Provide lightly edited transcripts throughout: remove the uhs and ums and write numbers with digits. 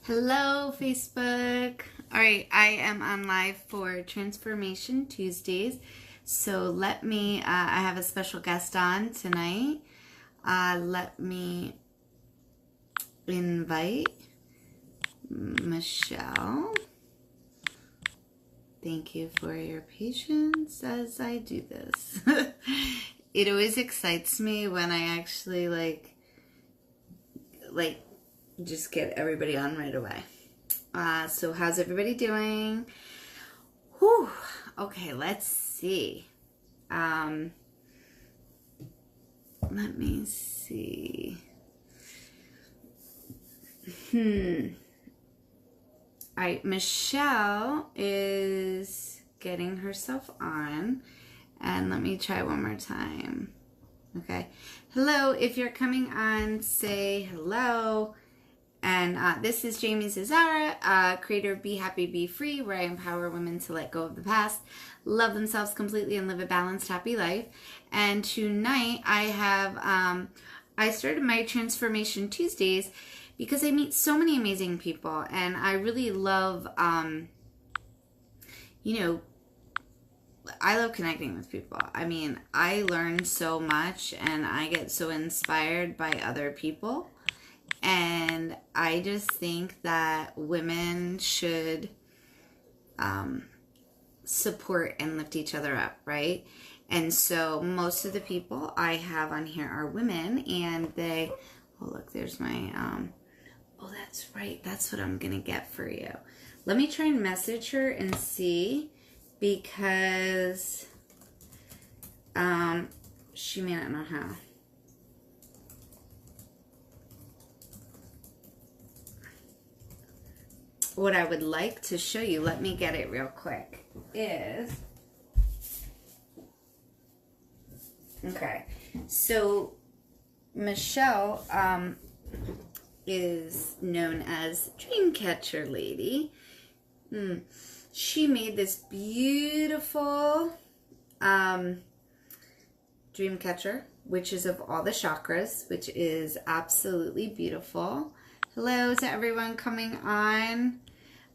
Hello, Facebook. All right, I am on live for Transformation Tuesdays. So I have a special guest on tonight. Let me invite Michelle. Thank you for your patience as I do this. It always excites me when I actually like just get everybody on right away. So how's everybody doing? Whew. Okay, let's see. Let me see. All right, Michelle is getting herself on. And let me try one more time. Okay. Hello, if you're coming on, say hello. And this is Jamie Zazara, creator of Be Happy, Be Free, where I empower women to let go of the past, love themselves completely, and live a balanced, happy life. And tonight I started my Transformation Tuesdays because I meet so many amazing people, and I really love, I love connecting with people. I mean, I learn so much, and I get so inspired by other people. And I just think that women should support and lift each other up, right? And so most of the people I have on here are women, and oh, look, there's my, oh, that's right. That's what I'm going to get for you. Let me try and message her and see, because she may not know how. What I would like to show you, let me get it real quick, is, okay, so Michelle is known as Dreamcatcher Lady. She made this beautiful Dreamcatcher, which is of all the chakras, which is absolutely beautiful. Hello to everyone coming on.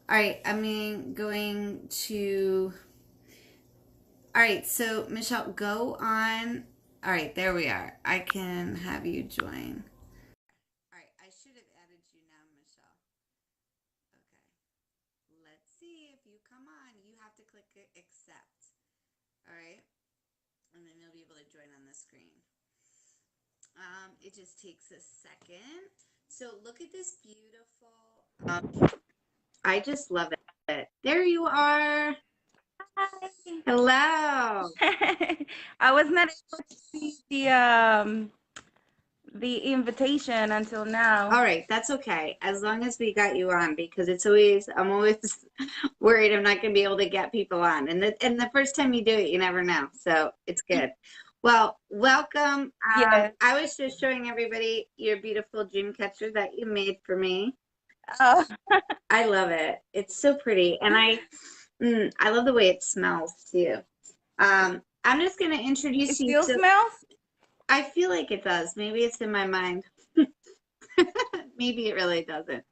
All right, going to... All right, so Michelle, go on. All right, there we are. I can have you join. All right, I should have added you now, Michelle. Okay, let's see if you come on. You have to click accept. All right, and then you'll be able to join on the screen. It just takes a second. So look at this beautiful... I just love it. There you are. Hi. Hello. I was not able to see the invitation until now. All right, that's okay. As long as we got you on, because I'm always worried I'm not going to be able to get people on. And the first time you do it, you never know. So it's good. Well, welcome. Yes. I was just showing everybody your beautiful dream catcher that you made for me. Oh, I love it. It's so pretty. And I love the way it smells too. I'm just going to it introduce you still to, smells? I feel like it does. Maybe it's in my mind. Maybe it really doesn't.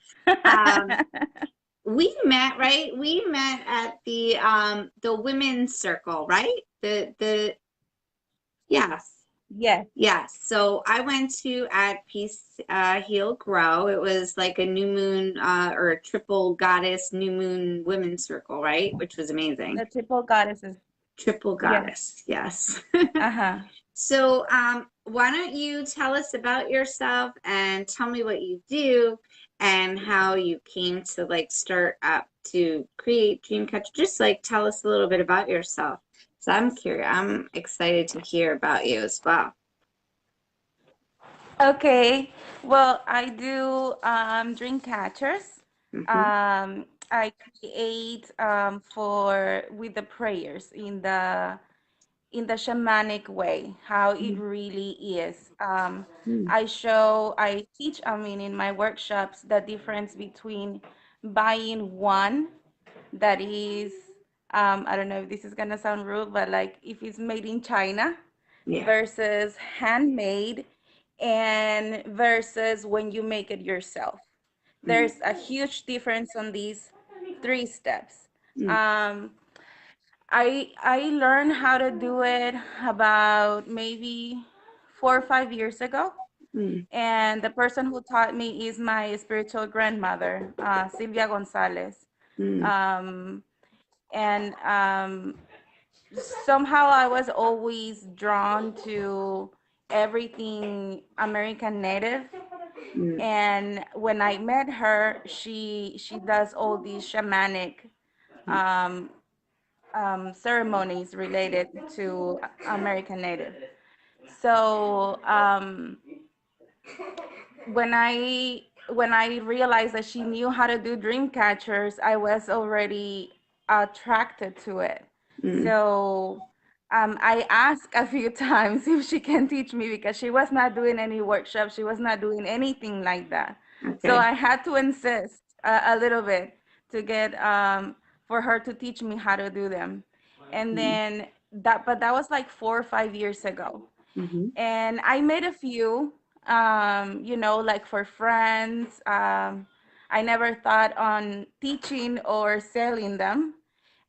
Um, we met, right? We met at the women's circle, right? The yes. Yes. Yes. So I went to at Peace Heal Grow. It was like a new moon or a triple goddess new moon women's circle, right? Which was amazing. The triple goddesses. Triple Yes. goddess. Yes. Uh-huh. So, why don't you tell us about yourself and tell me what you do and how you came to like start up to create Dreamcatcher? Just like tell us a little bit about yourself. So I'm curious. I'm excited to hear about you as well. Okay. Well, I do dream catchers. Hmm. I create for with the prayers in the shamanic way, how it really is. I teach, in my workshops, the difference between buying one that is, I don't know if this is gonna sound rude, but like if it's made in China Yeah. versus handmade and versus when you make it yourself. There's a huge difference on these 3 steps. Mm, Um, I learned how to do it about maybe 4 or 5 years ago. mm, And the person who taught me is my spiritual grandmother, Silvia Gonzalez. mm, Um, and somehow I was always drawn to everything American Native. mm, And when I met her, she does all these shamanic mm. um, ceremonies related to American Native. So when I realized that she knew how to do dream catchers, I was already attracted to it. Mm. So I asked a few times if she can teach me because she was not doing any workshops. She was not doing anything like that. So Okay. I had to insist a little bit to get for her to teach me how to do them. And Mm, then but that was like 4 or 5 years ago. mhm, And I made a few, like for friends. I never thought on teaching or selling them.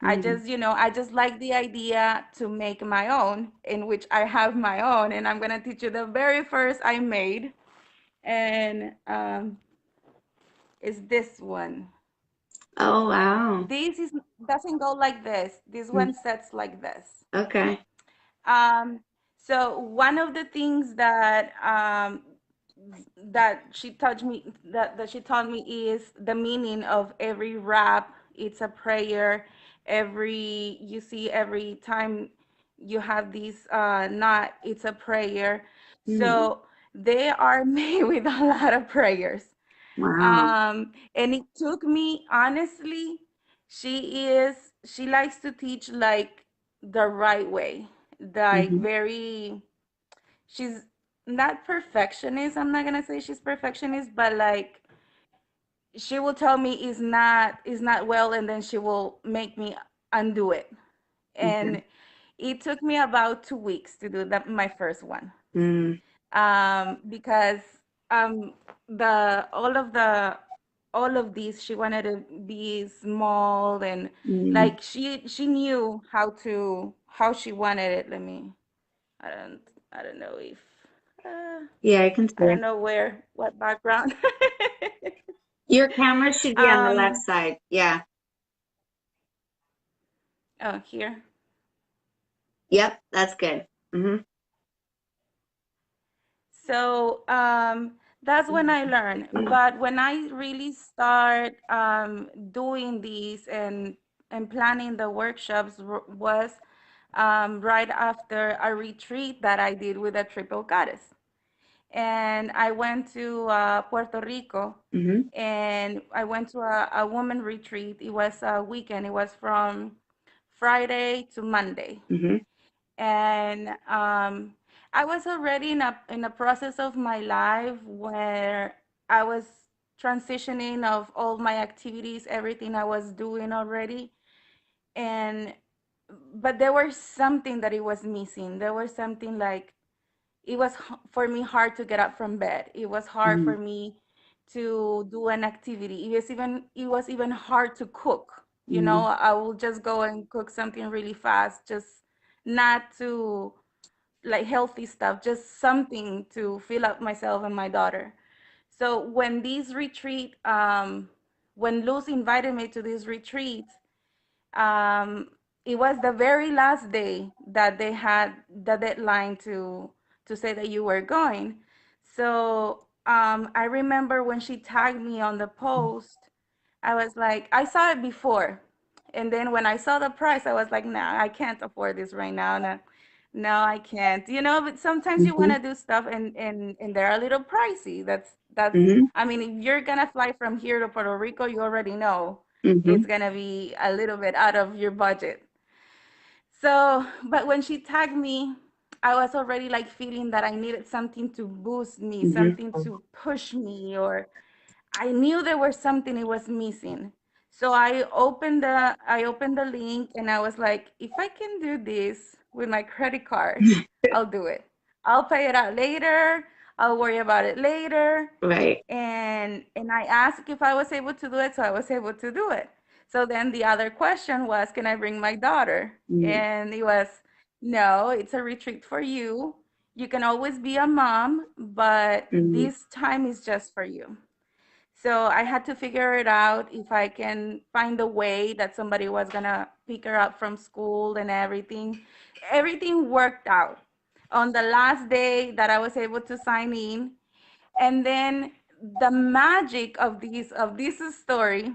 mm. I just like the idea to make my own, in which I have my own, and I'm gonna teach you the very first I made, and is this one. Oh, wow. This is doesn't go like this. This Mm, one sets like this. okay. Um, so one of the things that she taught me is the meaning of every rap. It's a prayer. Every time you have this knot, it's a prayer. Mm, So they are made with a lot of prayers. wow. And it took me, honestly, she likes to teach like the right way, like Mhm, very, she's not perfectionist. I'm not gonna say she's perfectionist, but like she will tell me is not well, and then she will make me undo it. okay. And it took me about 2 weeks to do that, my first one, Mm, because um the all of these she wanted to be small, and mm. like she knew how she wanted it. Let me I don't I don't know if uh, Yeah, I can see I don't it. know what background. Your camera should be on the left um side. Yeah. oh, here. Yep, that's good. Mm-hmm. So that's when I learned. But when I really start doing these and planning the workshops was right after a retreat that I did with a triple goddess. And I went to Puerto Rico, Mm-hmm. and I went to a woman retreat. It was a weekend. It was from Friday to Monday. Mm-hmm. And I was already in a process of my life where I was transitioning of all my activities, everything I was doing already. And but there was something that it was missing. There was something like it was for me hard to get up from bed. It was hard Mm-hmm. for me to do an activity. It was even hard to cook. Mm-hmm. I will just go and cook something really fast, just not to like healthy stuff, just something to fill up myself and my daughter. So when Luz invited me to this retreat, um, it was the very last day that they had the deadline to say that you were going. So I remember when she tagged me on the post, I was like, I saw it before. And then when I saw the price, I was like, nah, I can't afford this right now. No, no, I can't. But sometimes you want Mm-hmm. to do stuff and they're a little pricey. That's Mm-hmm. I mean, if you're gonna fly from here to Puerto Rico, you already know Mm-hmm. it's gonna be a little bit out of your budget. So, but when she tagged me, I was already like feeling that I needed something to boost me, Mm-hmm. something to push me, or I knew there was something it was missing. So I opened the link and I was like, if I can do this with my credit card, I'll do it. I'll pay it out later. I'll worry about it later. Right. And I asked if I was able to do it, so I was able to do it. So then the other question was, can I bring my daughter? Mm, And it was, no, it's a retreat for you. You can always be a mom, but mm, this time is just for you. So I had to figure it out if I can find a way that somebody was gonna pick her up from school and everything. Everything worked out. On the last day that I was able to sign in, and then the magic of this story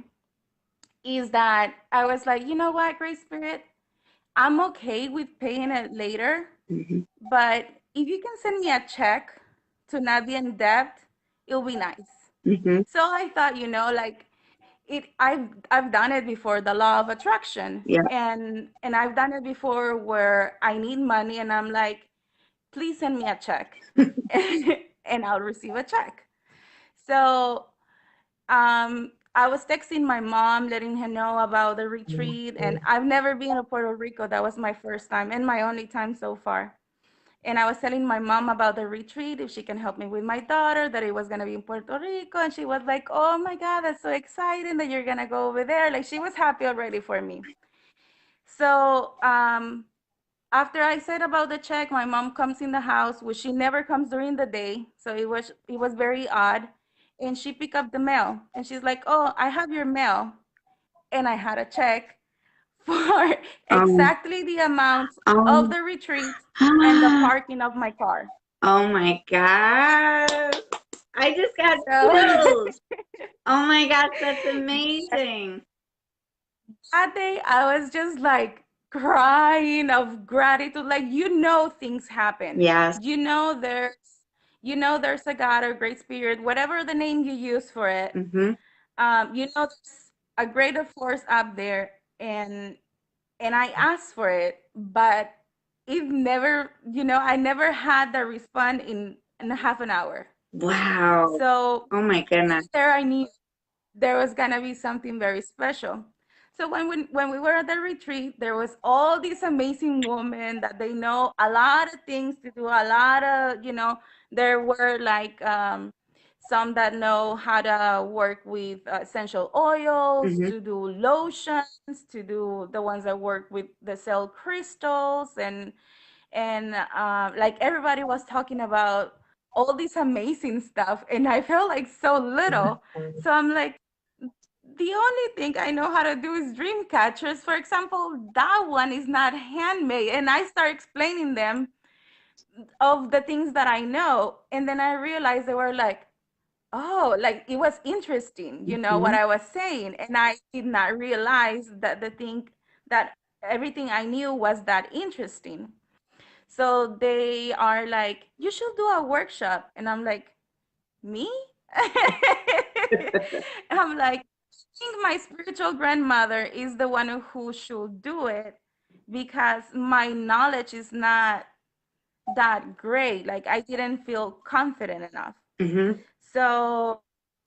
is that I was like, you know what, Great Spirit, I'm okay with paying it later, mhm, but if you can send me a check to not be in debt, it'll be nice. mhm. So I thought, like I've done it before, the law of attraction. Yeah. And I've done it before where I need money and I'm like, please send me a check and I'll receive a check. So I was texting my mom, letting her know about the retreat. And I've never been to Puerto Rico. That was my first time and my only time so far. And I was telling my mom about the retreat, if she can help me with my daughter, that it was going to be in Puerto Rico. And she was like, oh my God, that's so exciting that you're going to go over there. Like she was happy already for me. So after I said about the check, my mom comes in the house, which she never comes during the day. So it was very odd. And she picked up the mail and she's like, oh, I have your mail. And I had a check for Um, exactly the amount of um, the retreat and the parking of my car. oh my God. I just got So chills. Oh my gosh, that's amazing. that day I was just like crying of gratitude. Like, things happen. Yes. There's a God or great spirit, whatever the name you use for it. Mm-hmm. There's a greater force up there, and I asked for it, but I never had the response in a half an hour. Wow. So Oh my goodness. there I knew there was gonna be something very special. So when we were at the retreat, there was all these amazing women that they know a lot of things to do, a lot of, there were like some that know how to work with essential oils, Mm-hmm. to do lotions, to do the ones that work with the cell crystals, and like everybody was talking about all this amazing stuff, and I felt like so little. So I'm like, the only thing I know how to do is dream catchers. For example, that one is not handmade. And I start explaining them of the things that I know. And then I realized they were like, oh, like it was interesting, what Mm-hmm. I was saying. And I did not realize that that everything I knew was that interesting. So they are like, you should do a workshop. And I'm like, me? I'm like, I think my spiritual grandmother is the one who should do it because my knowledge is not that great. Like, I didn't feel confident enough. Mm-hmm. So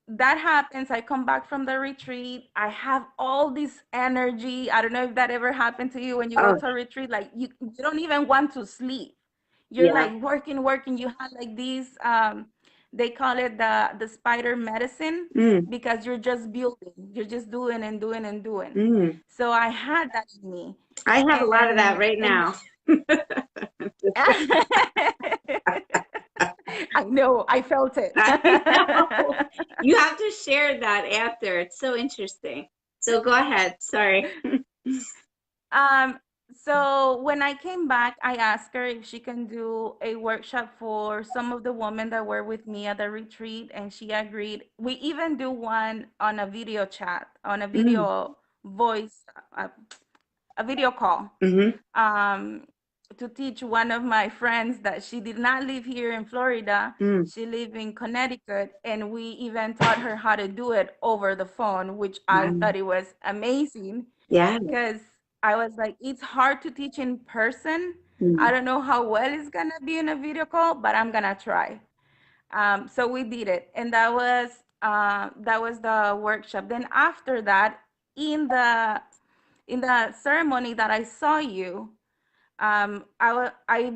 that happens. I come back from the retreat. I have all this energy. I don't know if that ever happened to you when you go Oh, to a retreat. Like, you don't even want to sleep. You're yeah. like working, working. You have like these they call it the spider medicine Mm, because you're just building. You're just doing and doing and doing. mm. So I had that in me. I have a lot of that right And now. I know, I felt it. I know. You have to share that after. It's so interesting. So go ahead. Sorry. Um, so when I came back, I asked her if she can do a workshop for some of the women that were with me at the retreat, and she agreed. We even do one on a video chat, on a Mm, video voice, a video call, mm-hmm. um, to teach one of my friends that she did not live here in Florida. Mm, She lived in Connecticut, and we even taught her how to do it over the phone, which I wow. thought it was amazing Yeah. because I was like, it's hard to teach in person. I Mm, don't know how well it's gonna be in a video call, but I'm gonna try. So we did it, and that was the workshop. Then after that, in the ceremony that I saw you, I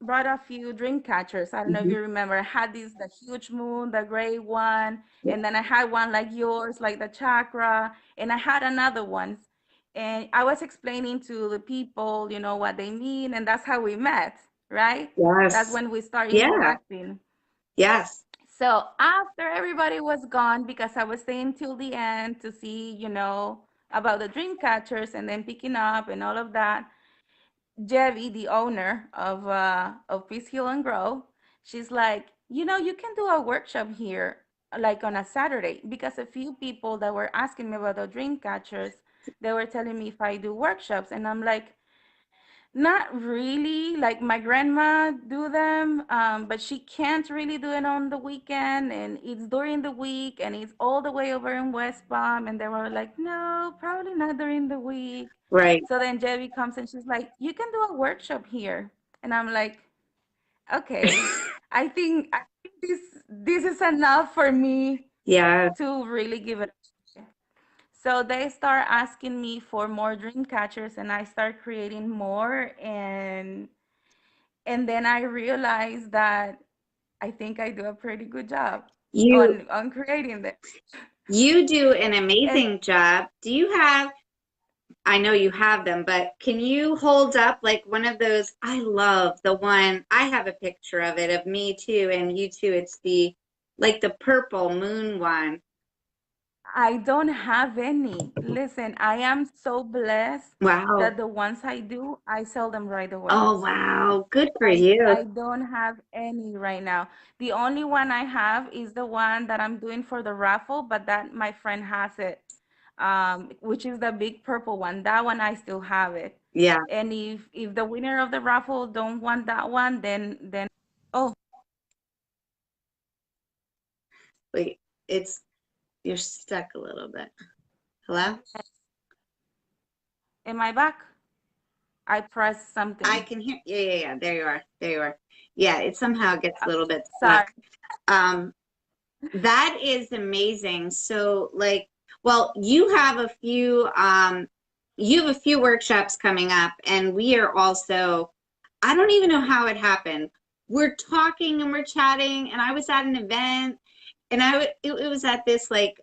brought a few dream catchers. I don't know if Hmm. you remember. I had the huge moon, the gray one, Yeah. and then I had one like yours, like the chakra, and I had another ones. And I was explaining to the people, what they mean, and that's how we met, right? That's Yes. when we start Yeah. interacting. Yes. So after everybody was gone, because I was staying till the end to see, about the dream catchers and then picking up and all of that, Jevi, the owner of Peace Heal and Grow, she's like, you can do a workshop here, like on a Saturday, because a few people that were asking me about the dream catchers, they were telling me if I do workshops, and I'm like, not really. Like my grandma do them, but she can't really do it on the weekend, and it's during the week, and it's all the way over in West Palm. And they were like, no, probably not during the week. Right. So then Debbie comes and she's like, you can do a workshop here, and I'm like, okay, I think this is enough for me Yeah. to really give it a try. So they start asking me for more dream catchers, and I start creating more, and then I realized that I think I do a pretty good job You on creating them. you do an And amazing job. Do you have, I know you have them, but can you hold up like one of those? I love the one, I have a picture of it of me too and you too. It's the like the purple moon one. I don't have any. Listen, I am so blessed Wow. that the ones I do, I sell them right away. Oh, wow. Good for I you. I don't have any right now. The only one I have is the one that I'm doing for the raffle, but that my friend has it, which is the big purple one. That one I still have it. Yeah. And if the winner of the raffle don't want that one, then oh, Wait, it's, you're stuck a little bit. Hello? am I back? I pressed I something. can hear. Yeah, yeah, yeah. There you are. There you are. Yeah, it somehow gets a little bit Sorry. stuck. Um, that is amazing. So, like, well, you have a few workshops coming up, and we are also, I don't even know how it happened. We're talking and we're chatting, and I was at an event, and it was at this like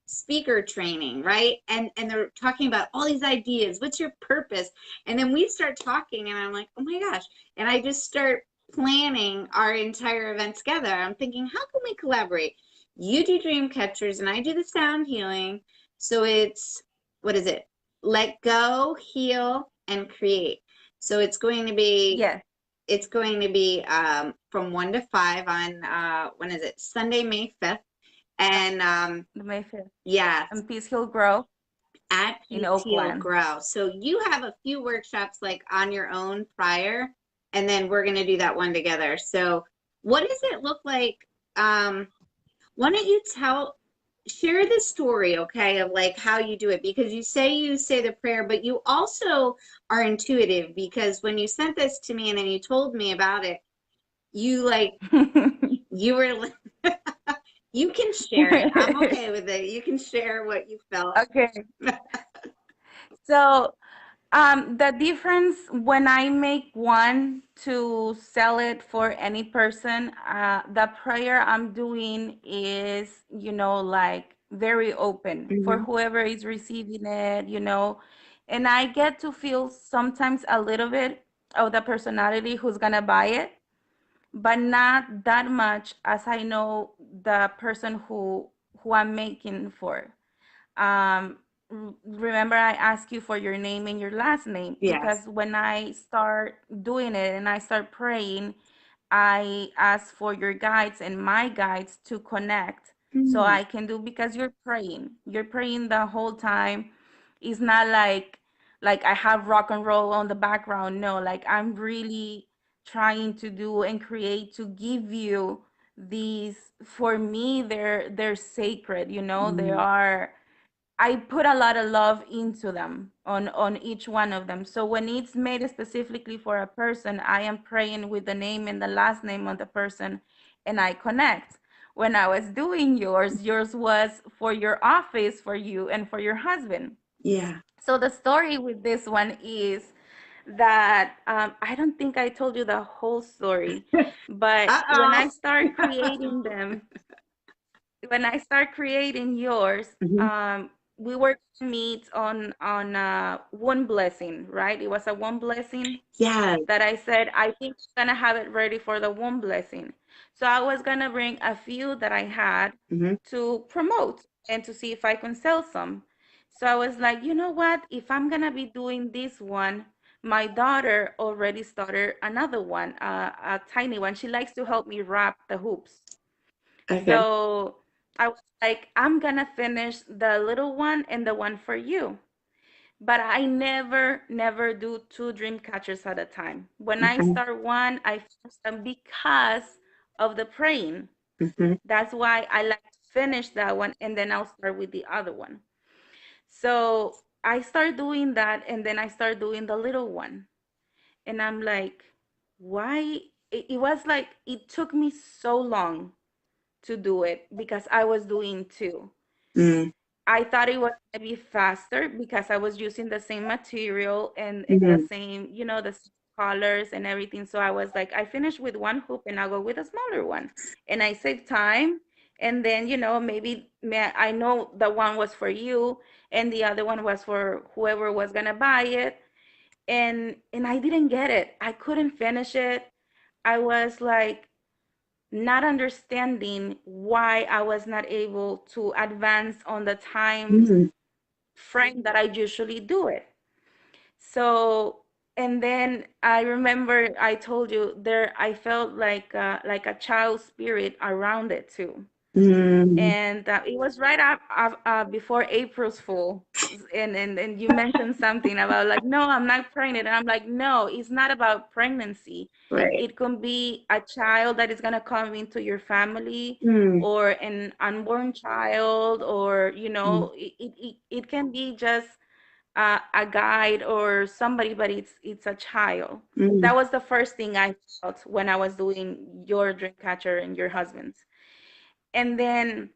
speaker training, right? And they're talking about all these ideas. What's your purpose? And then we start talking, and I'm like, oh my gosh! And I just start planning our entire event together. I'm thinking, how can we collaborate? You do dream catchers, and I do the sound healing. So it's, what is it? Let go, heal, and create. So Yes, it's going to be from 1 to 5 on when is it? Sunday, May 5th. And the Mayfair yes, and Peace Hill Grove at in Peace Heal Oakland. Grow. So you have a few workshops like on your own prior, and then we're going to do that one together. So what does it look like? Um, why don't you share the story, okay, of like how you do it? Because you say the prayer, but you also are intuitive because when you sent this to me and then you told me about it, you like, you were like, you can share it. I'm okay with it. You can share what you felt. Okay. So, the difference when I make one to sell it for any person, the prayer I'm doing is, like very open for Mhm. whoever is receiving it. And I get to feel sometimes a little bit of the personality who's gonna buy it, but not that much as I know the person who I'm making for. um Remember I asked you for your name and your last name, because Yes. when I start doing it and I start praying, I ask for your guides and my guides to connect so Mhm. I can do, because you're praying the whole time. It's not like I have rock and roll on the background. No, like I'm really trying to do and create to give you these. For me, they're sacred, they Mhm. are. I put a lot of love into them on each one of them. So when it's made specifically for a person, I am praying with the name and the last name of the person, and I connect. When I was doing yours was for your office, for you and for your husband. Yeah. So the story with this one is that I don't think I told you the whole story, but Uh-oh. when I start creating yours, Mhm. we were to meet on one blessing, right? It was a one blessing Yes. that I said I think I'm gonna have it ready for the one blessing. So I was gonna bring a few that I had Hmm. to promote and to see if I can sell some. So I was like, you know what? If I'm gonna be doing this one, my daughter already started another one, a tiny one. She likes to help me wrap the hoops. Okay. So I was like, I'm gonna finish the little one and the one for you. But I never do two dream catchers at a time. When I Okay. start one, I finish them because of the praying. Hmm. That's why I like to finish that one and then I'll start with the other one. So I start doing that and then I start doing the little one. And I'm like, why? It was like, it took me so long to do it because I was doing two. Mm-hmm. I thought it was gonna be faster because I was using the same material and the Mm-hmm. same, the colors and everything. So I was like, I finished with one hoop and I'll go with a smaller one. And I saved time. And then, maybe I know the one was for you and the other one was for whoever was gonna buy it. And I didn't get it. I couldn't finish it. I was like, not understanding why I was not able to advance on the time Mm-hmm. frame that I usually do it. So, and then I remember I told you there, I felt like a child spirit around it too. Mm-hmm. And it was right before April's Fool. And you mentioned something about like, no, I'm not pregnant. And I'm like, no, it's not about pregnancy. Right. It can be a child that is gonna come into your family, Mm-hmm. or an unborn child, or it can be just a guide or somebody, but it's a child. Mm-hmm. That was the first thing I felt when I was doing your dream catcher and your husband's. And then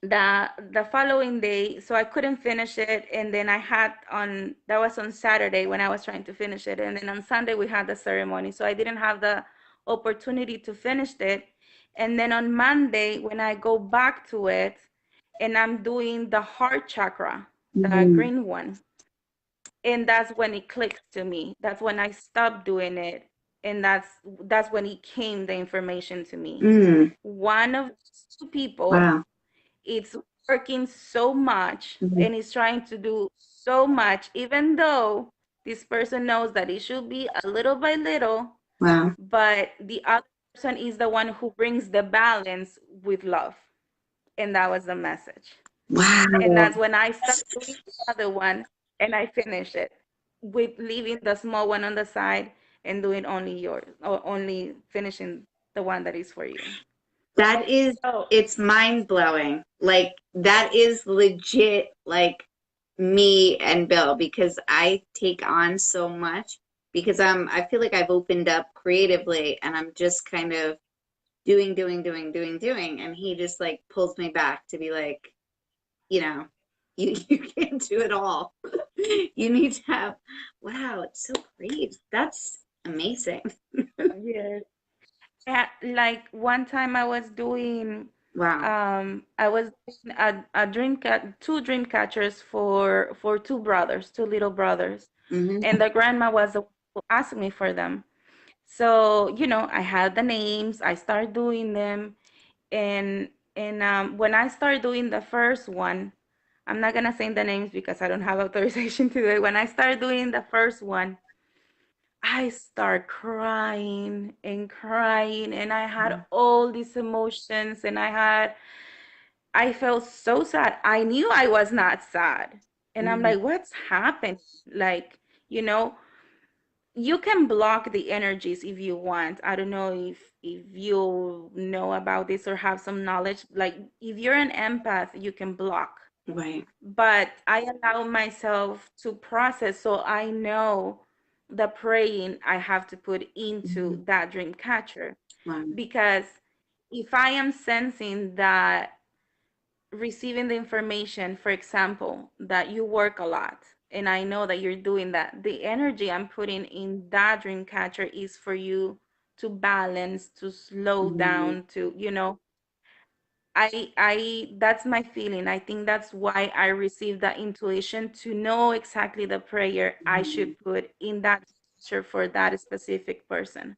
the following day, so I couldn't finish it, and then I had on that was on Saturday when I was trying to finish it, and then on Sunday we had the ceremony, so I didn't have the opportunity to finish it. And then on Monday when I go back to it and I'm doing the heart chakra, the Mm-hmm. green one, and that's when it clicked to me. That's when I stopped doing it, and that's when it came the information to me. Mm-hmm. One of these two people, Wow. it's working so much Mm-hmm. and is trying to do so much, even though this person knows that it should be a little by little, Wow. but the other person is the one who brings the balance with love. And that was the message. And Wow. that's when I started doing the other one and I finished it with leaving the small one on the side and doing only yours, or only finishing the one that is for you. That is, So it's mind blowing. Like, that is legit, like me and Bill, because I take on so much because I feel like I've opened up creatively and I'm just kind of doing. And he just like pulls me back to be like, you know, you can't do it all. You need to have, wow, it's so great. That's amazing. yes. Like one time I was doing, Wow. I was doing two dream catchers for two brothers, two little brothers, Hmm. and the grandma was the one who asked me for them. So, I had the names, I started doing them, and when I started doing the first one, I'm not gonna say the names because I don't have authorization to do it. When I started doing the first one, I start crying and crying, and I had all these emotions, and I felt so sad. I knew I was not sad. And I'm Hmm. like, what's happened? Like, you know, you can block the energies if you want. I don't know if you know about this or have some knowledge. Like if you're an empath, you can block. Right. But I allow myself to process, so I know the praying I have to put Hmm. into that dream catcher. Wow. Because if I am sensing that receiving the information, for example, that you work a lot and I know that you're doing that. The energy I'm putting in that dream catcher is for you to balance, to slow Mhm. down, to, I that's my feeling. I think that's why I received that intuition to know exactly the prayer I Mhm. should put in that picture for that specific person.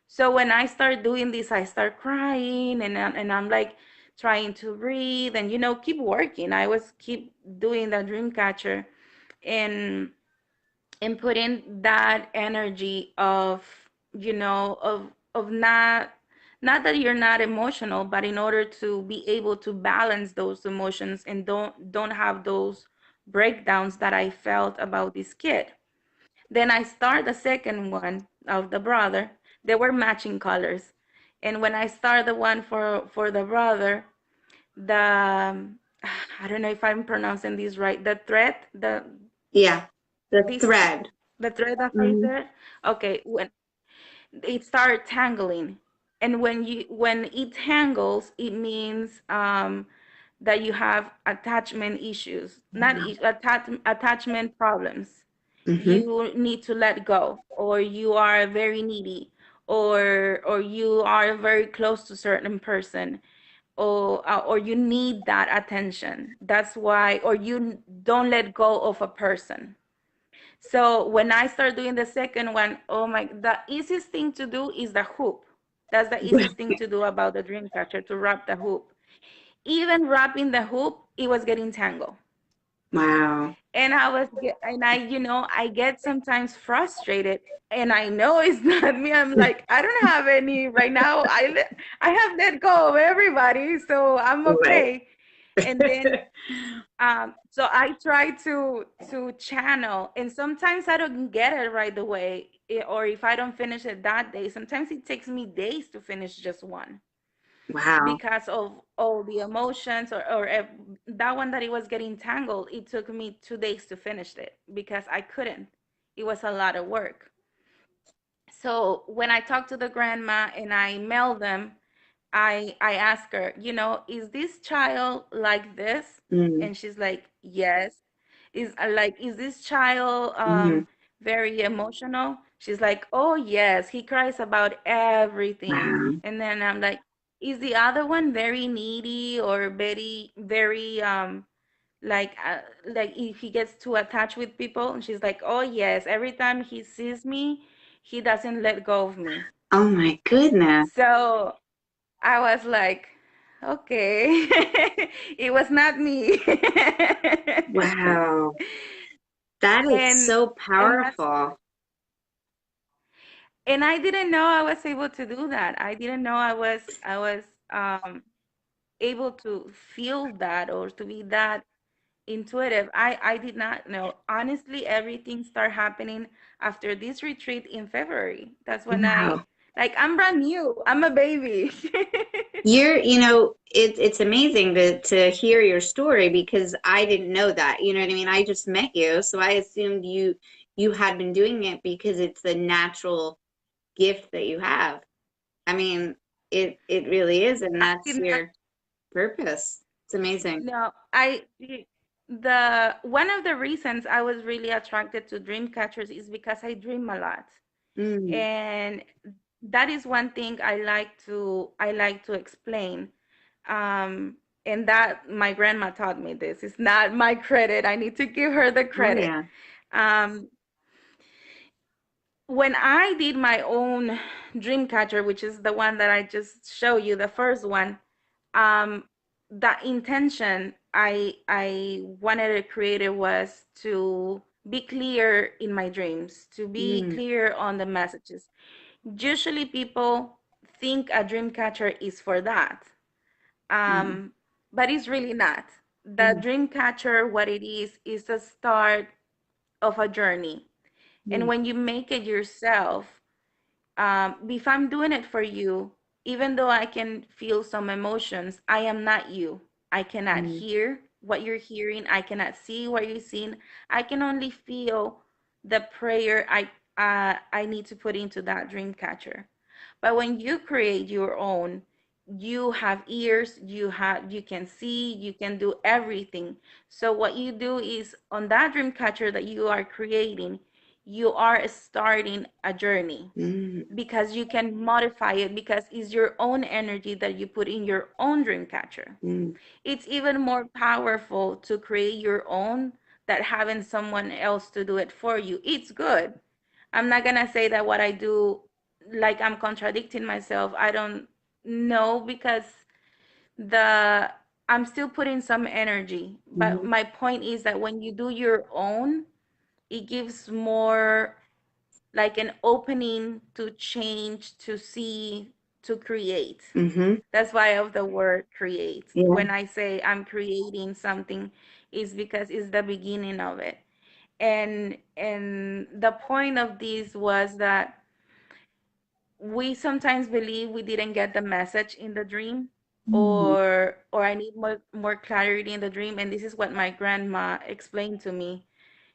So when I start doing this, I start crying, and I'm like trying to breathe and keep working. I was keep doing the dream catcher, and put in that energy of not that you're not emotional, but in order to be able to balance those emotions and don't have those breakdowns that I felt about this kid. Then I start the second one of the brother. They were matching colors, and when I start the one for the brother, the I don't know if I'm pronouncing this right, the thread, Yeah, the this thread. the thread that right Mhm. there. Okay, when it started tangling, and when it tangles, it means that you have attachment issues, not attachment problems. Mhm. You need to let go, or you are very needy, or you are very close to certain person, or you need that attention. That's why, or you don't let go of a person. So when I start doing the second one, oh my, the easiest thing to do is the hoop. That's the easiest thing to do about the dream catcher, to wrap the hoop. Even wrapping the hoop, it was getting tangled. Wow. And I get sometimes frustrated, and I know it's not me. I'm like, I don't have any right now. I have let go of everybody, so I'm Right. okay. And then so I try to channel, and sometimes I don't get it right away, or if I don't finish it that day, sometimes it takes me days to finish just one Wow. because of all the emotions, or if that one that it was getting tangled, it took me 2 days to finish it because I couldn't. It was a lot of work. So when I talked to the grandma and I mailed them, I asked her, is this child like this? Mm. And she's like, yes. Is this child Mhm. very emotional? She's like, oh yes, he cries about everything. Wow. And then I'm like, is the other one very needy, or very like if he gets too attached with people? And she's like, oh yes, every time he sees me, he doesn't let go of me. Oh my goodness. So I was like, okay, it was not me. Wow. That is and so and that's powerful. and I didn't know I was able to do that. I didn't know I was um able to feel that, or to be that intuitive. I did not know. Honestly, everything started happening after this retreat in February. That's when Wow. I'm brand new. I'm a baby. It's amazing to hear your story because I didn't know that. You know what I mean? I just met you, so I assumed you had been doing it because it's the natural gift that you have. I mean, it really is, and I that's did not your purpose. It's amazing. No, the one of the reasons I was really attracted to dream catchers is because I dream a lot. Mm. And that is one thing I like to explain. Um, and that my grandma taught me this. It's not my credit. I need to give her the Oh credit. yeah. Um, when I did my own dream catcher, which is the one that I just showed you, the first one, um the intention I wanted to create it was to be clear in my dreams, to be Mm. clear on the messages. Usually people think a dream catcher is for that, Mm. um but it's really not. The Mm. dream catcher, what it is the start of a journey. And Mm. when you make it yourself, if I'm doing it for you, even though I can feel some emotions, I am not you. I cannot Mm. hear what you're hearing. I cannot see what you're seeing. I can only feel the prayer I need to put into that dream catcher. But when you create your own, you have ears, you can see, you can do everything. So what you do is on that dream catcher that you are creating, you are starting a journey because you can modify it because it's your own energy that you put in your own dream catcher. It's even more powerful to create your own than having someone else to do it for you. It's good. I'm not gonna say that what I do, like I'm contradicting myself. I don't know because the I'm still putting some energy. But my point is that when you do your own, it gives more like an opening to change, to see, to create. That's why of the word create. Yeah. When I say I'm creating something, is because it's the beginning of it. And the point of this was that we sometimes believe we didn't get the message in the dream, or I need more clarity in the dream. And this is what my grandma explained to me.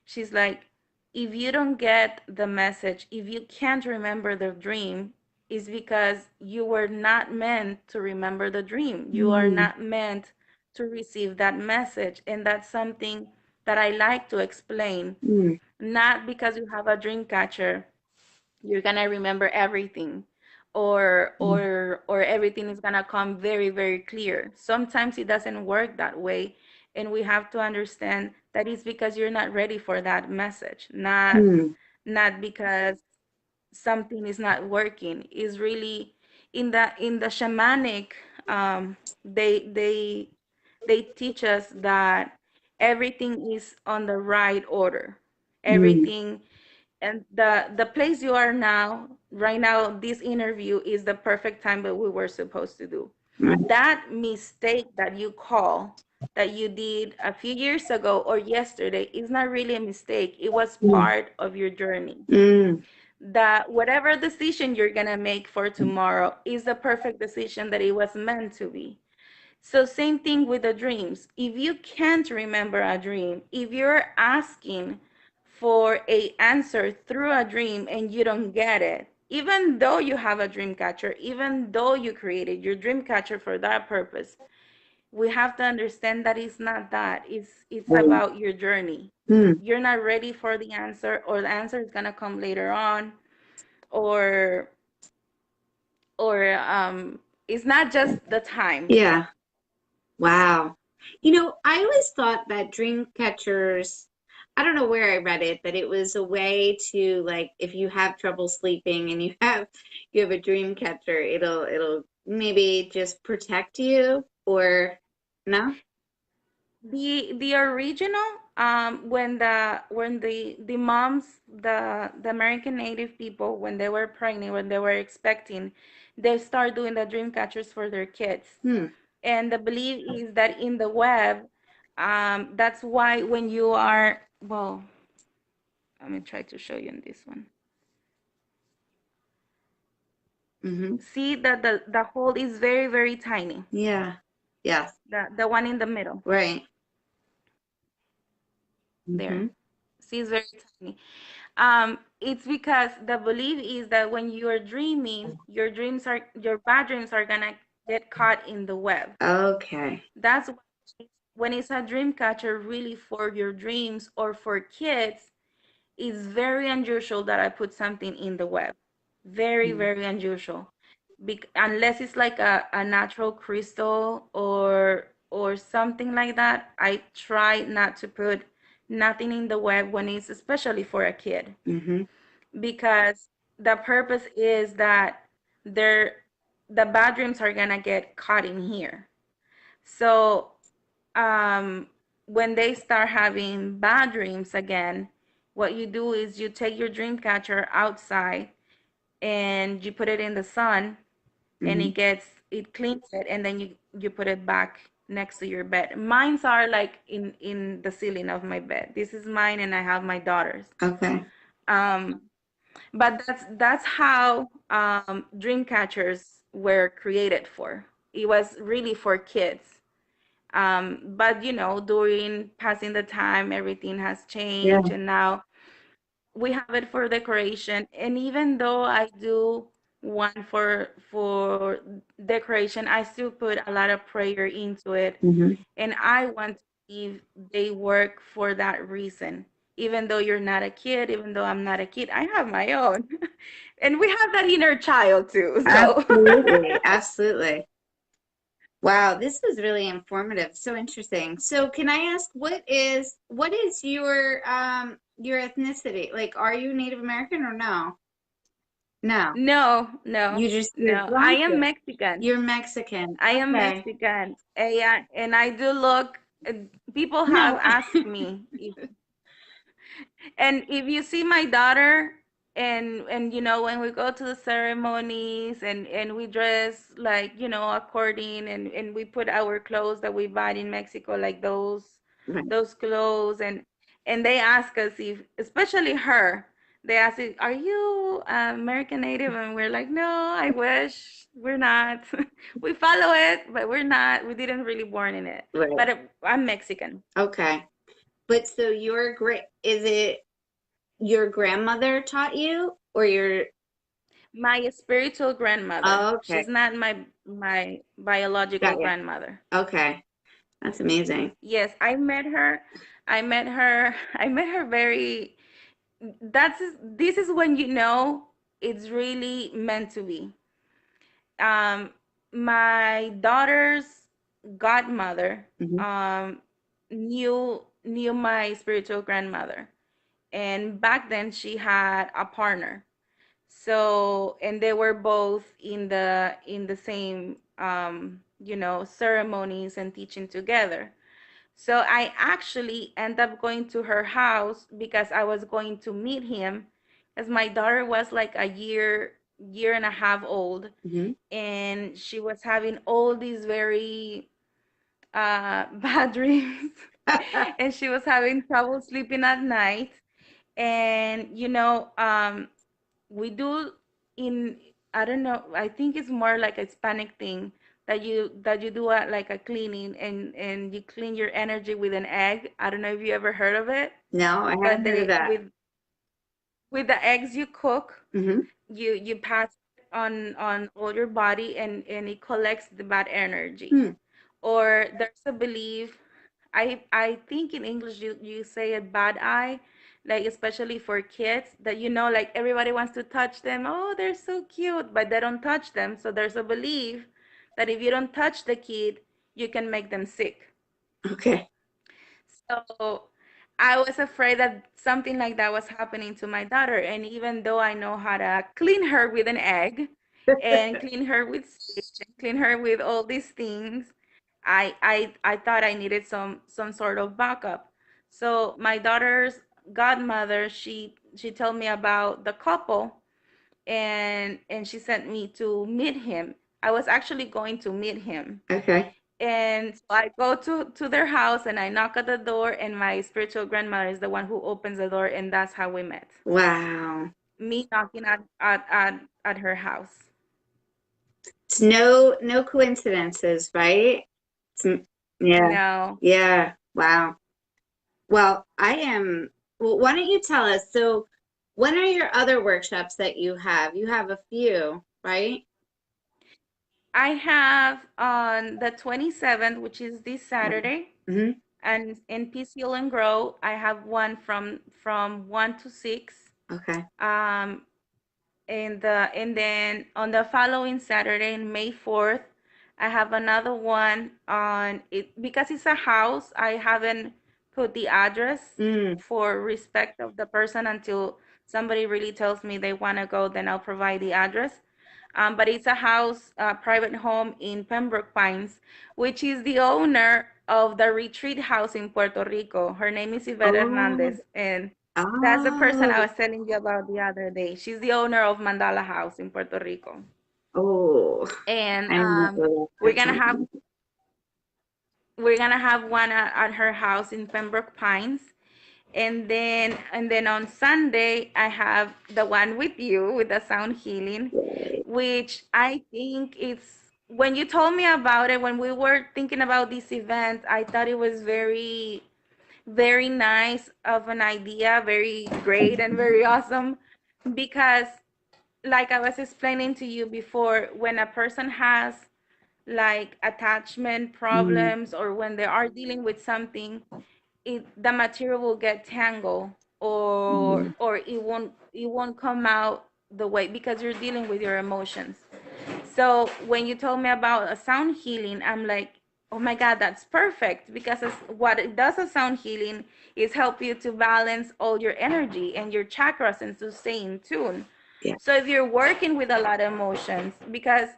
She's like, if you don't get the message, if you can't remember the dream, is because you were not meant to remember the dream. You are not meant to receive that message. And that's something that I like to explain. Not because you have a dream catcher, you're gonna remember everything, or everything is gonna come very, very clear. Sometimes it doesn't work that way, and we have to understand that it's because you're not ready for that message, not because something is not working. Is really in the shamanic, they teach us that everything is on the right order. Everything, and the place you are now, right now, this interview is the perfect time that we were supposed to do. That mistake that you call, that you did a few years ago or yesterday, is not really a mistake. It was part of your journey. That whatever decision you're gonna make for tomorrow is the perfect decision that it was meant to be. So same thing with the dreams. If you can't remember a dream, if you're asking for a answer through a dream and you don't get it, even though you have a dream catcher, even though you created your dream catcher for that purpose, we have to understand that it's not that. It's about your journey. You're not ready for the answer, or the answer is gonna come later on, or it's not just the time. Yeah. Wow. You know, I always thought that dream catchers, I don't know where I read it, but it was a way to, like, if you have trouble sleeping and you have a dream catcher, it'll maybe just protect you, or no? The original, when the moms, the American Native people, when they were pregnant, when they were expecting, they start doing the dream catchers for their kids. And the belief is that in the web, that's why when you are, well, let me try to show you in this one. See that the hole is very, very tiny. Yeah. Yeah. The one in the middle. Right. There. See, it's very tiny. It's because the belief is that when you are dreaming, your bad dreams are gonna get caught in the web. Okay. That's why when it's a dream catcher really for your dreams or for kids, it's very unusual that I put something in the web. Very, very unusual. Unless it's like a natural crystal or something like that, I try not to put nothing in the web when it's especially for a kid. Because the purpose is that the bad dreams are gonna get caught in here. So when they start having bad dreams again, what you do is you take your dream catcher outside and you put it in the sun, and it cleans it, and then you put it back next to your bed. Mine's are like in the ceiling of my bed. This is mine, and I have my daughter's. Okay. But that's how dream catchers were created for. It was really for kids. But you know, during passing the time, everything has changed, and now we have it for decoration. And even though I do one for decoration. I still put a lot of prayer into it, Mhm. and I want to believe they work for that reason. Even though you're not a kid, even though I'm not a kid, I have my own. And we have that inner child too. So Absolutely. Absolutely. Wow, this was really informative. So interesting. So can I ask what is your ethnicity? Like, are you Native American or no? No. no, no, You're no. I black. am Mexican. You're Mexican. I am Okay. Mexican. Yeah, and I do look. People have No. asked me and if you see my daughter and you know when we go to the ceremonies and we dress like you know according and we put our clothes that we buy in Mexico like Right. those clothes and they ask us if especially her they ask if, are you American Native and we're like no I wish we're not we follow it but we're not we didn't really born in it Right. but I'm Mexican. Okay. But so is it your grandmother taught you or your My spiritual grandmother. oh, okay. She's not my biological Got you. grandmother. Okay. That's amazing. Yes, I met her. I met her. I met her very this is when you know it's really meant to be. Um my daughter's godmother Hmm. knew my spiritual grandmother. And back then she had a partner. So and they were both in the same you know ceremonies and teaching together. So I actually end up going to her house because I was going to meet him as my daughter was like a year and a half old Hmm. and she was having all these very bad dreams and she was having trouble sleeping at night and you know we do in I don't know, I think it's more like a Hispanic thing that you do like a cleaning and you clean your energy with an egg. I don't know if you ever heard of it, No, I but haven't heard of they that. with the eggs you cook, Hmm. you pass it on all your body and it collects the bad energy. Hmm. Or there's a belief I think in English you say it bad eye, like especially for kids that you know like everybody wants to touch them. Oh, they're so cute, but they don't touch them. So there's a belief that if you don't touch the kid, you can make them sick. Okay. So I was afraid that something like that was happening to my daughter. And even though I know how to clean her with an egg and clean her with sage and clean her with all these things, I thought I needed some sort of backup. So my daughter's godmother, she told me about the couple and she sent me to meet him. I was actually going to meet him. Okay. And so I go to their house and I knock at the door, and my spiritual grandmother is the one who opens the door, and that's how we met. Wow. Me knocking at her house. It's no coincidences, right? It's, yeah. No. Yeah. Wow. Well, well, why don't you tell us? So, when are your other workshops that you have? You have a few, right? I have on the 27th, which is this Saturday, Mm-hmm. and in Peace Heal and Grow, I have one from 1 to 6. Okay. Um, and then on the following Saturday, May 4th, I have another one on it because it's a house. I haven't put the address Mm. for respect of the person until somebody really tells me they want to go, then I'll provide the address. But it's a house, a private home in Pembroke Pines, which is the owner of the retreat house in Puerto Rico. Her name is Yvette Oh. Hernandez, and that's the person I Oh. was telling you about the other day. She's the owner of Mandala House in Puerto Rico. Oh. And I know where we're that's gonna at. have we're gonna have one at her house in Pembroke Pines. And then on Sunday I have the one with you with the sound healing, which I think it's when you told me about it, when we were thinking about this event, I thought it was very, very nice of an idea, very great and very awesome because like I was explaining to you before, when a person has like attachment problems or when they are dealing with something, the material will get tangled, or it won't come out the way, because you're dealing with your emotions. So when you told me about a sound healing, I'm like, oh my God, that's perfect, because what it does, a sound healing, is help you to balance all your energy and your chakras and to stay in tune. Yeah. So if you're working with a lot of emotions, because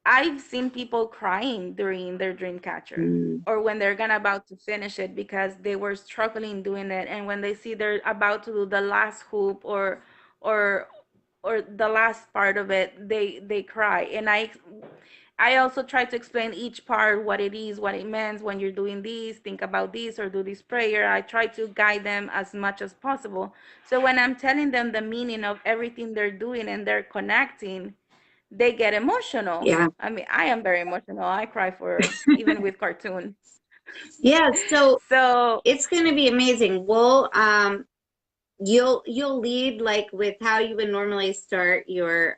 I've seen people crying during their dream catcher, or when they're gonna about to finish it because they were struggling doing it, and when they see they're about to do the last hoop or or the last part of it, they cry. And I also try to explain each part, what it is, what it means. When you're doing this, think about this, or do this prayer. I try to guide them as much as possible. So when I'm telling them the meaning of everything they're doing and they're connecting, they get emotional. Yeah. I mean, I am very emotional. I cry for even with cartoons. Yeah. So So it's going to be amazing. We'll, you'll lead like with how you would normally start your,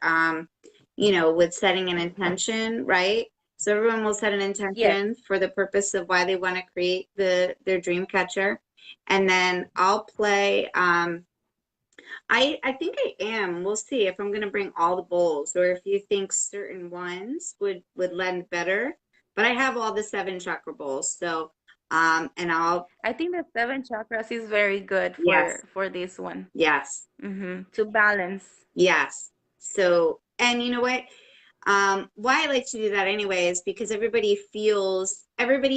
with setting an intention, right? So everyone will set an yes, intention for the purpose of why they want to create their dream catcher. And then I'll play, I think I am. We'll see if I'm going to bring all the bowls or if you think certain ones would lend better. But I have all the 7 chakra bowls. So and I'll I think the 7 chakras is very good yes, for this one. yes, To balance. yes. So and you know what? Why I like to do that anyway is because everybody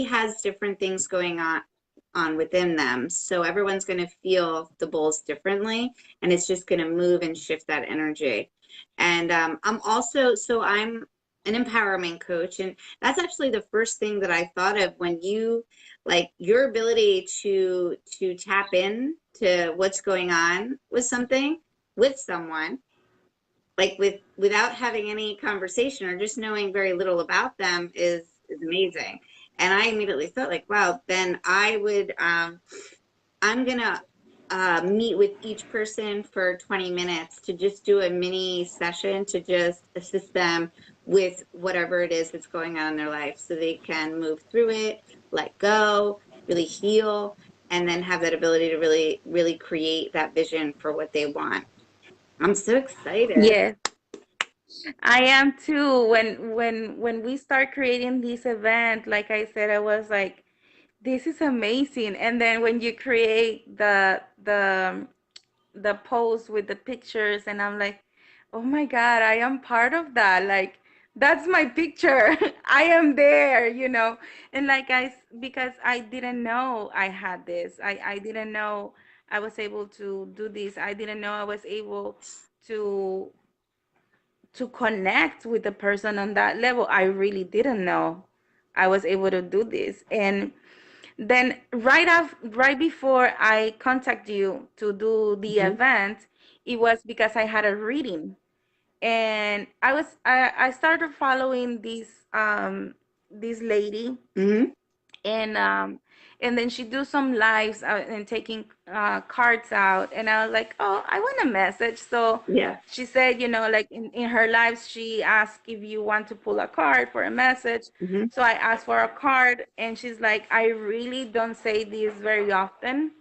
has different things going on within them. So everyone's going to feel the bowls differently, and it's just going to move and shift that energy. And I'm an empowerment coach, and that's actually the first thing that I thought of when you like your ability to tap in to what's going on with something with someone like without having any conversation or just knowing very little about them is amazing. And I immediately thought like, wow, then I would I'm gonna meet with each person for 20 minutes to just do a mini session to just assist them with whatever it is that's going on in their life so they can move through it, let go, really heal, and then have that ability to really, really create that vision for what they want. I'm so excited. Yes, I am too. When we start creating this event, like I said, I was like, this is amazing. And then when you create the post with the pictures, and I'm like, oh my God, I am part of that. Like, that's my picture. I am there. And like because I didn't know I had this. I didn't know I was able to do this. I didn't know I was able to connect with the person on that level. I really didn't know I was able to do this. And then right before I contact you to do the Mhm. event, it was because I had a reading, and I started following this lady, Mhm. and and then she do some lives and taking cards out, and I was like, oh, I want a message. So Yeah. she said, like in her lives, she asked if you want to pull a card for a message. Mhm. So I asked for a card, and she's like, I really don't say this very often,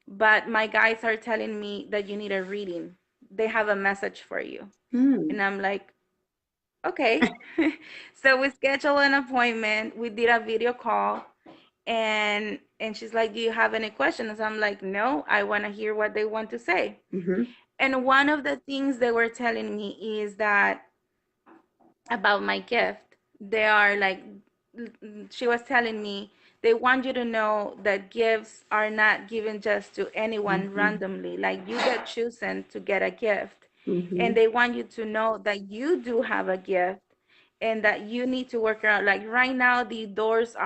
but my guides are telling me that you need a reading. They have a message for you. Hmm. And I'm like, okay. So we scheduled an appointment. We did a video call, and she's like, do you have any questions? I'm like, no, I want to hear what they want to say. Mhm. And one of the things they were telling me is that about my gift, they are like, she was telling me, they want you to know that gifts are not given just to anyone Mhm. randomly. Like, you get chosen to get a gift, and Mhm. they want you to know that you do have a gift, and that you need to work around. Like, right now the doors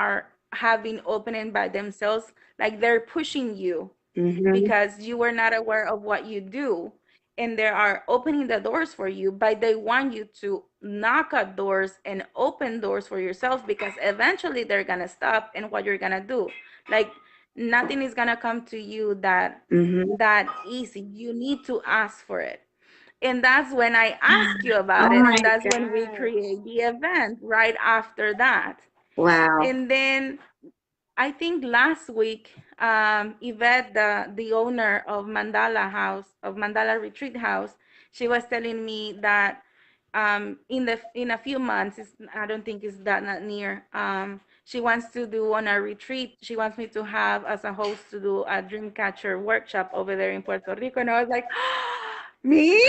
have been opening by themselves, like they're pushing you Mhm. because you were not aware of what you do, and they are opening the doors for you, but they want you to knock at doors and open doors for yourself, because eventually they're gonna stop. And what you're gonna do, like, nothing is gonna come to you that Mhm. that easy. You need to ask for it. And that's when I ask you about Oh it. my And that's when we God. create the event right after that. Wow. And then I think last week, Yvette, the owner of Mandala Retreat House, she was telling me that in a few months, I don't think it's that not near. She wants to do on a retreat. She wants me to have as a host to do a Dreamcatcher workshop over there in Puerto Rico, and I was like, me?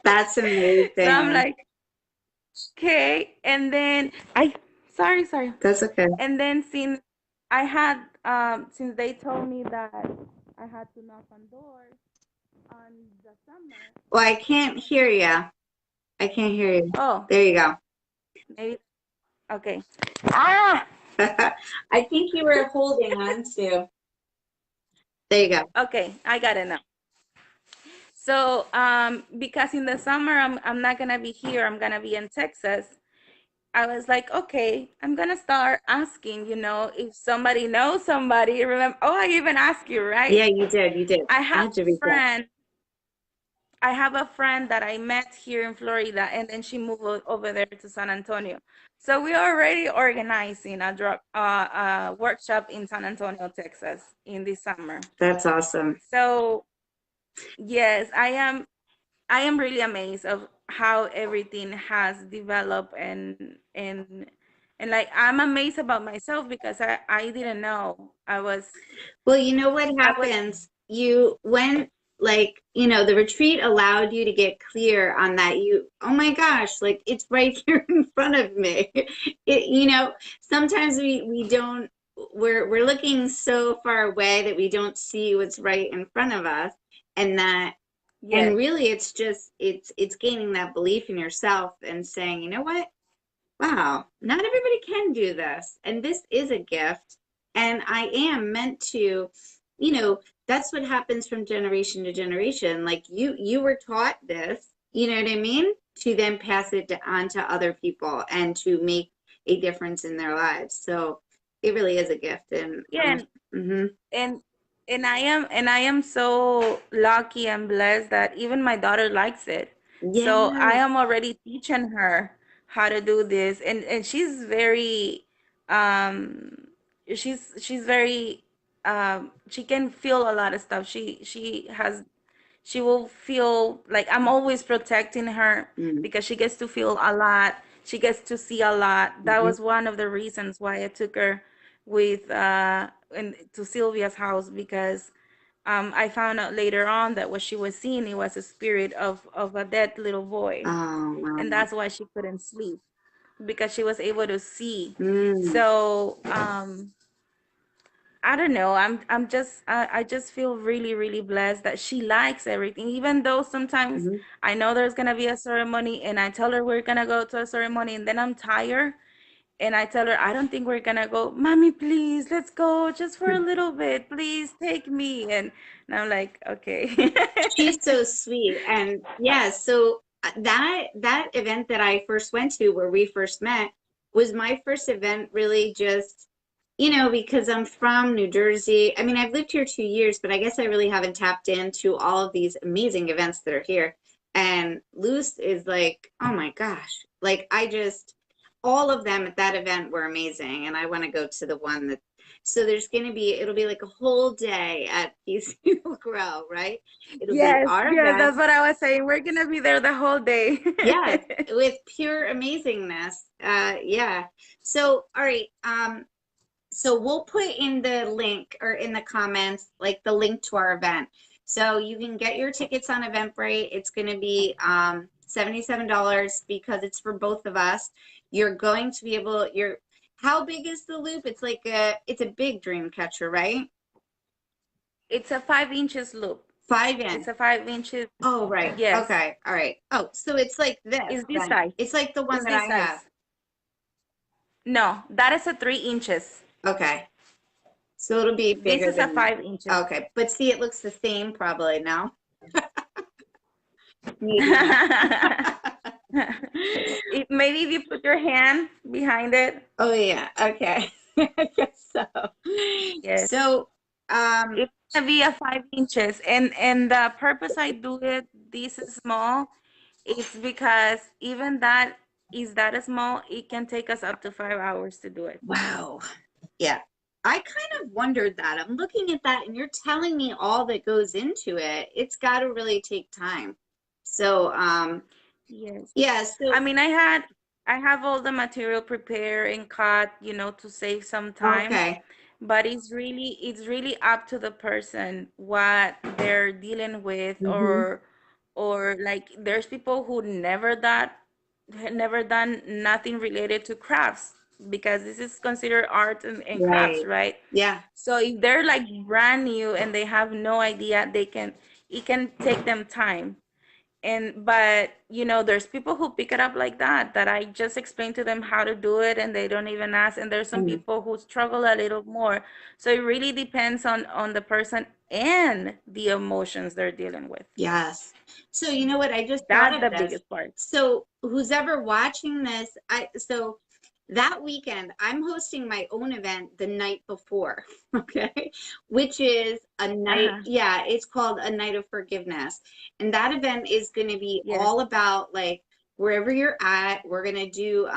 That's So I'm amazing. like, okay. And then sorry. That's okay. And then since they told me that I had to knock on doors on the summer. Well, I can't hear you. I can't hear you. Oh, There you go. maybe okay. Ah, I think you were holding on to. There you go. okay, I got it now. So, because in the summer I'm not gonna be here. I'm gonna be in Texas. I was like, okay, I'm gonna start asking, if somebody knows somebody. Remember, oh, I even asked you, right? Yeah, you did. You did. I I have had to a reach out. friend. I have a friend that I met here in Florida, and then she moved over there to San Antonio. So we're already organizing a workshop in San Antonio, Texas, in this summer. That's awesome. So yes, I am really amazed of how everything has developed, and like I'm amazed about myself because I didn't know Well, you know what I was happens? You went like, the retreat allowed you to get clear on that. Oh my gosh, like it's right here in front of me. Sometimes we don't, we're looking so far away that we don't see what's right in front of us. And yes, really it's just, it's gaining that belief in yourself and saying, you know what? Wow, not everybody can do this. And this is a gift. And I am meant to, that's what happens from generation to generation. Like you were taught this, you know what I mean? To then pass it on to other people and to make a difference in their lives. So it really is a gift. And yeah, mhm. and and I am so lucky and blessed that even my daughter likes it. So I Yes. am already teaching her how to do this, and she's very um she's very she can feel a lot of stuff. She will feel like I'm always protecting her Mm-hmm. because she gets to feel a lot. She gets to see a lot. That Mm-hmm. was one of the reasons why I took her to Sylvia's house, because I found out later on that what she was seeing, it was a spirit of a dead little boy, Oh, and wow. that's why she couldn't sleep, because she was able to see. Mm. So I don't know. I just feel really, really blessed that she likes everything, even though sometimes Mm-hmm. I know there's gonna be a ceremony and I tell her we're gonna go to a ceremony and then I'm tired and I tell her I don't think we're gonna go. Mommy, please, let's go just for a little bit. Please take me. And I'm like, okay. She's so sweet. And yeah, so that event that I first went to where we first met was my first event really just, because I'm from New Jersey. I mean, I've lived here 2 years, but I guess I really haven't tapped into all of these amazing events that are here. And Luce is like, oh my gosh, like all of them at that event were amazing. And I want to go to the one so it'll be like a whole day at Peaceful Grow, right? It'll be Yes, our yes, event. that's what I was saying. We're gonna be there the whole day. Yes, with pure amazingness. Yeah. So, all right. So we'll put in the link or in the comments, like the link to our event. So you can get your tickets on Eventbrite. It's going to be $77 because it's for both of us. You're going to be able, how big is the loop? It's a big dream catcher, right? It's a 5 inches loop. 5 inch. It's a 5 inches. Oh, right. Yes. Okay. All right. Oh, so it's like this. It's this then. size. It's like the one It's that this I size. have. No, that is a 3 inches. Okay. So it'll be This bigger is a than 5 inches. Okay. But see, it looks the same probably now. Maybe if you put your hand behind it. Oh yeah. Okay. I guess so. Yes. So, gonna be a 5 inches, and the purpose I do it this small is because even that is that small, it can take us up to 5 hours to do it. Wow. Yeah. I kind of wondered that. I'm looking at that and you're telling me all that goes into it. It's got to really take time. So, Yes. yeah, so I mean, I have all the material prepared and cut, to save some time, okay. but it's really up to the person what they're dealing with, Hmm. or like there's people who never done nothing related to crafts, because this is considered art and crafts, Right. right? Yeah. So if they're like brand new and they have no idea, it can take them time. But there's people who pick it up like that I just explain to them how to do it and they don't even ask, and there's some Mm. people who struggle a little more. So it really depends on the person and the emotions they're dealing with. Yes. So you know what? I just thought That's of the this. biggest part. So who's ever watching this, so that weekend I'm hosting my own event the night before, okay? Which is a night, Uh-huh. yeah, it's called A Night of Forgiveness. And that event is going to be Yes. all about like wherever you're at, we're going to do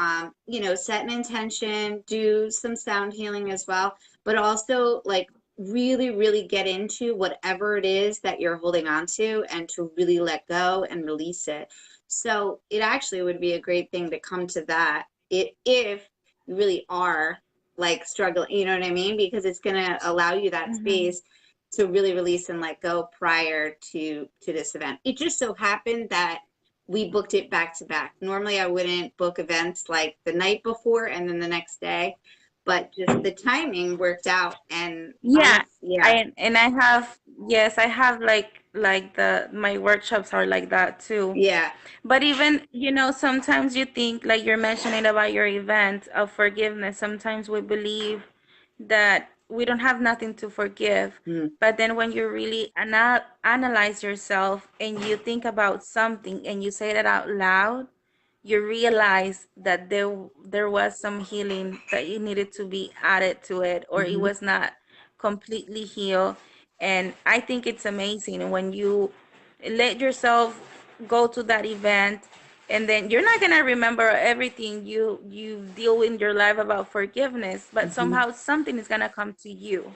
set an intention, do some sound healing as well, but also like really, really get into whatever it is that you're holding on to and to really let go and release it. So it actually would be a great thing to come to that if you really are like struggling, you know what I mean? Because it's going to allow you that Mm-hmm. space to really release and let go prior to this event. It just so happened that we booked it back to back. Normally I wouldn't book events like the night before and then the next day, but just the timing worked out and Yeah, yeah. I have, yes, I have like the my workshops are like that too. Yeah. But even, sometimes you think, like you're mentioning about your event of forgiveness, sometimes we believe that we don't have nothing to forgive. Mm. But then when you really analyze yourself and you think about something and you say that out loud, you realize that there was some healing that it needed to be added to it, or it Hmm. was not completely healed. And I think it's amazing when you let yourself go to that event, and then you're not gonna remember everything you deal in your life about forgiveness, but Hmm. somehow something is gonna come to you,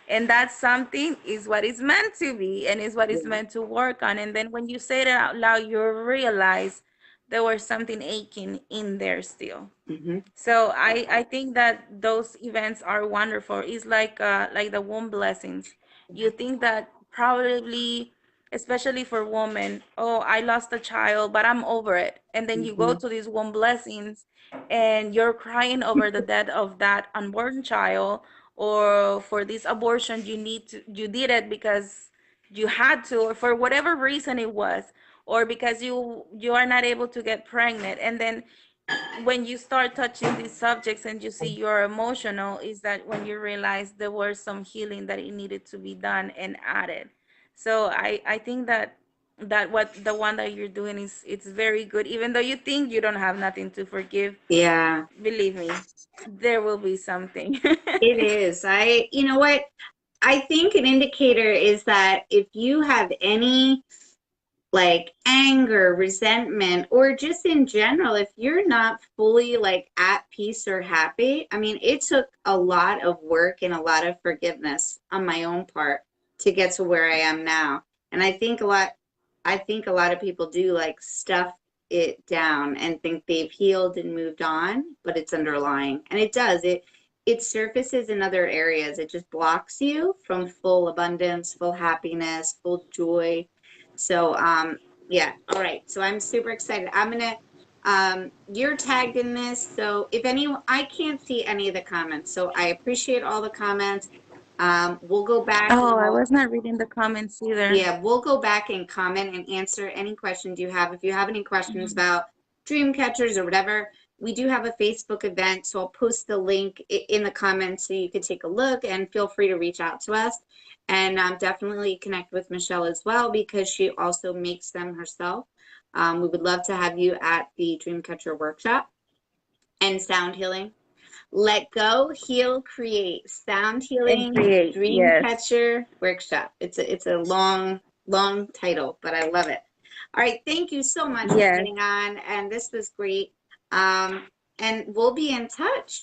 and that something is what is meant to be and is what is Yeah. meant to work on. And then when you say it out loud, you realize there was something aching in there still. Hmm. So I think that those events are wonderful. It's like the womb blessings. You think that probably, especially for women, oh, I lost a child, but I'm over it. And then you go Hmm. to these womb blessings and you're crying over the death of that unborn child, or for this abortion you did it because you had to, or for whatever reason it was, or because you are not able to get pregnant. And then when you start touching these subjects and you see you're emotional, is that when you realize there was some healing that it needed to be done and added. So I think that what the one that you're doing is, it's very good. Even though you think you don't have nothing to forgive, Yeah, believe me, there will be something. it is. You know what? I think an indicator is that if you have any like anger, resentment, or just in general, if you're not fully like at peace or happy, I mean, it took a lot of work and a lot of forgiveness on my own part to get to where I am now. And I think a lot of people do like stuff it down and think they've healed and moved on, but it's underlying. And it does. It surfaces in other areas. It just blocks you from full abundance, full happiness, full joy. So, yeah. All right. So I'm super excited. You're tagged in this. So if anyone, I can't see any of the comments. So I appreciate all the comments. We'll go back and Oh, I was not reading the comments either. yeah, we'll go back and comment and answer any questions you have. If you have any questions Mhm. about dream catchers or whatever, we do have a Facebook event, so I'll post the link in the comments so you can take a look and feel free to reach out to us. And definitely connect with Michelle as well because she also makes them herself. We would love to have you at the Dreamcatcher workshop and sound healing. Let Go, Heal, Create, Sound And Healing create. Dream Yes. Catcher Workshop. It's a long title, but I love it. All right, thank you so much for Yes. getting on, and this was great. And we'll be in touch.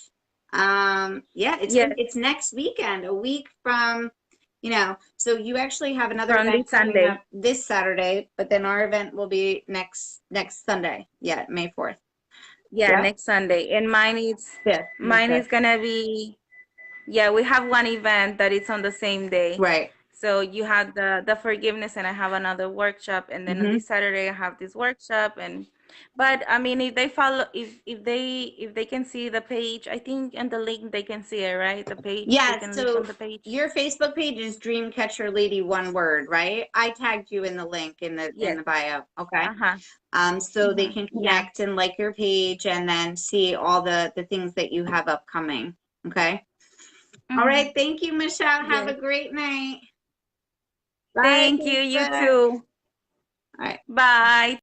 Yeah, Yes. it's next weekend, a week from, so you actually have another From event this coming Sunday. up this Saturday, but then our event will be next Sunday. Yeah, May 4th. Yeah, Yeah, next Sunday. And May mine 5th. is gonna be, yeah, we have one event that it's on the same day. Right. So you have the forgiveness, and I have another workshop, and then on this Saturday I have this workshop. But I mean, if they follow, if they can see the page, I think in the link they can see it, right? The page, they Yes, can click so on the page. your Facebook page is Dreamcatcher Lady, one word, right? I tagged you in the link in the Yes. bio. Okay. Uh-huh. So they can Yeah. connect and like your page and then see all the things that you have upcoming. Okay. All Mhm. right. Thank you, Michelle. Have a Yes. great night. Bye, Thank you. You Facebook. too. All right. Bye.